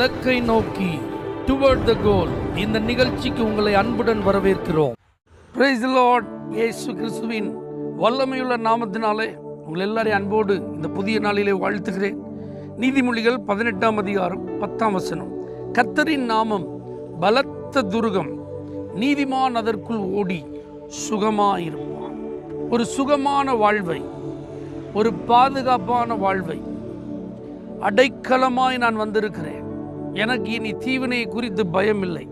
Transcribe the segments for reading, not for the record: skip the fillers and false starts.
இலக்கை நோக்கி டுவர்ட் த கோல். இந்த நிகழ்ச்சிக்கு உங்களை அன்புடன் வரவேற்கிறோம். Praise the Lord. இயேசு கிறிஸ்துவின் வல்லமையுள்ள நாமத்தினாலே உங்கள் எல்லாரையும் அன்போடு இந்த புதிய நாளிலே வாழ்த்துகிறேன். நீதிமொழிகள் 18ஆம் அதிகாரம் 10ஆம் வசனம். கர்த்தரின் நாமம் பலத்த துருகம், நீதிமான் அதற்குள் ஓடி சுகமாயிருப்பான். ஒரு சுகமான வாழ்வை, ஒரு பாதுகாப்பான வாழ்வை, அடைக்கலமாய் நான் வந்திருக்கிறேன். எனக்கு இனி தீவினையை குறித்து பயம் இல்லை.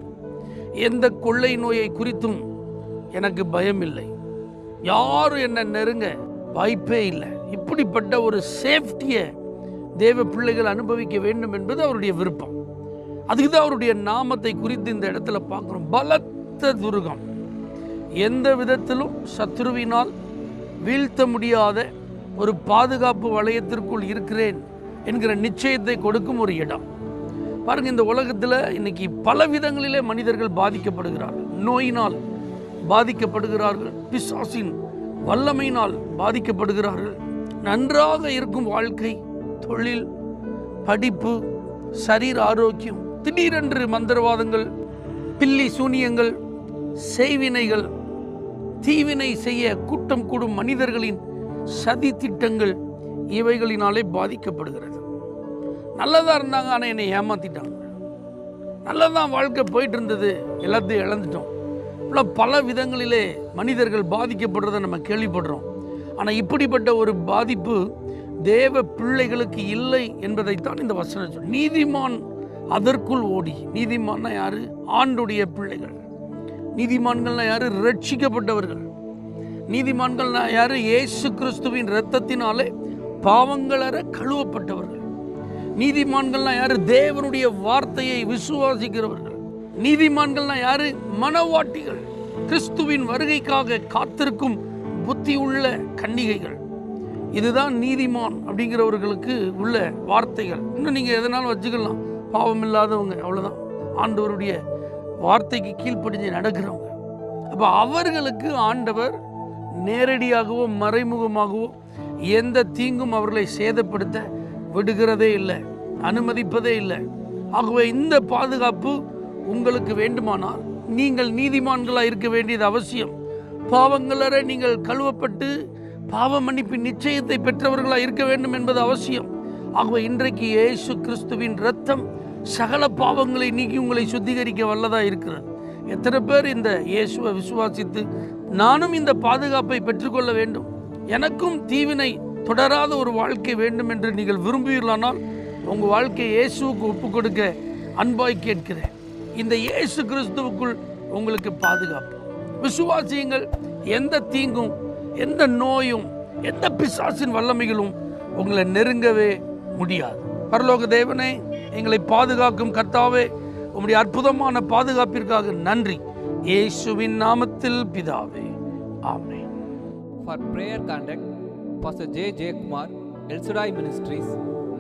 எந்த கொள்ளை நோயை குறித்தும் எனக்கு பயம் இல்லை. யாரும் என்ன நெருங்க வாய்ப்பே இல்லை. இப்படிப்பட்ட ஒரு சேஃப்டியை தேவ பிள்ளைகள் அனுபவிக்க வேண்டும் என்பது அவருடைய விருப்பம். அதுக்குதான் அவருடைய நாமத்தை குறித்து இந்த இடத்துல பார்க்கிறோம். பலத்த துருகம், எந்த விதத்திலும் சத்ருவினால் வீழ்த்த முடியாத ஒரு பாதுகாப்பு வளையத்திற்குள் இருக்கிறேன் என்கிற நிச்சயத்தை கொடுக்கும் ஒரு இடம். பாருங்க, இந்த உலகத்தில் இன்னைக்கு பல விதங்களிலே மனிதர்கள் பாதிக்கப்படுகிறார்கள். நோயினால் பாதிக்கப்படுகிறார்கள், பிசாசின் வல்லமையினால் பாதிக்கப்படுகிறார்கள். நன்றாக இருக்கும் வாழ்க்கை, தொழில், படிப்பு, சரீர ஆரோக்கியம், திடீரென்று மந்திரவாதங்கள், பில்லி சூனியங்கள், செய்வினைகள், தீவினை செய்ய கூட்டம் கூடும் மனிதர்களின் சதி திட்டங்கள், இவைகளினாலே பாதிக்கப்படுகிறது. நல்லதாக இருந்தாங்க, ஆனால் என்னை ஏமாத்திட்டாங்க. நல்லதான் வாழ்க்கை போயிட்டு இருந்தது, எல்லாத்தையும் இழந்துட்டோம். பல விதங்களிலே மனிதர்கள் பாதிக்கப்படுறதை நம்ம கேள்விப்படுறோம். ஆனால் இப்படிப்பட்ட ஒரு பாதிப்பு தேவ பிள்ளைகளுக்கு இல்லை என்பதைத்தான் இந்த வசனம் சொல்லும். நீதிமான் அதற்குள் ஓடி. நீதிமான்னா யாரு? ஆண்டுடைய பிள்ளைகள். நீதிமான்கள்னா யாரு? ரட்சிக்கப்பட்டவர்கள். நீதிமான்கள்னா யாரு? இயேசு கிறிஸ்துவின் இரத்தத்தினாலே பாவங்களற கழுவப்பட்டவர்கள். நீதிமான்கள்னா யாரு? தேவனுடைய வார்த்தையை விசுவாசிக்கிறவர்கள். நீதிமான்கள்னா யாரு? மனவாட்டிகள், கிறிஸ்துவின் வருகைக்காக காத்திருக்கும் புத்தி உள்ள கன்னிகைகள். இதுதான் நீதிமான் அப்படிங்கிறவர்களுக்கு உள்ள வார்த்தைகள். இன்னும் நீங்க எதனாலும் வச்சுக்கலாம், பாவம் இல்லாதவங்க, அவ்வளவுதான். ஆண்டவருடைய வார்த்தைக்கு கீழ்ப்படிஞ்சு நடக்கிறவங்க. அப்ப அவர்களுக்கு ஆண்டவர் நேரடியாகவோ மறைமுகமாகவோ எந்த தீங்கும் அவர்களை சேதப்படுத்த விடுகிறதே இல்லை, அனுமதிப்பதே இல்லை. ஆகவே இந்த பாதுகாப்பு உங்களுக்கு வேண்டுமானால் நீங்கள் நீதிமான்களாக இருக்க வேண்டியது அவசியம். பாவங்களற நீங்கள் கழுவப்பட்டு பாவ மன்னிப்பின் நிச்சயத்தை பெற்றவர்களாக இருக்க வேண்டும் என்பது அவசியம். ஆகவே இன்றைக்கு இயேசு கிறிஸ்துவின் இரத்தம் சகல பாவங்களை நீக்கி உங்களை சுத்திகரிக்க வல்லதாக இருக்கிறது. எத்தனை பேர் இந்த இயேசுவை விசுவாசித்து நானும் இந்த பாதுகாப்பை பெற்றுக்கொள்ள வேண்டும், எனக்கும் தீவினை தொடராத ஒரு வாழ்க்கை வேண்டும் என்று நீங்கள் விரும்புவீர்களானால் உங்கள் வாழ்க்கையை இயேசுவுக்கு ஒப்புக் கொடுக்க அன்பாய் கேட்கிறேன். இந்த இயேசு கிறிஸ்துவுக்குள் உங்களுக்கு பாதுகாப்பு. விசுவாசியுங்கள். எந்த தீங்கும், எந்த நோயும், எந்த பிசாசின் வல்லமைகளும் உங்களை நெருங்கவே முடியாது. பரலோக தேவனே, எங்களை பாதுகாக்கும் கர்த்தாவே, உம்முடைய அற்புதமான பாதுகாப்பிற்காக நன்றி. இயேசுவின் நாமத்தில் பிதாவே, ஆமென். For prayer contact Pastor J. J. Kumar, El Shaddai Ministries,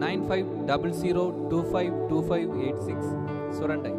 9500252586, Surandai.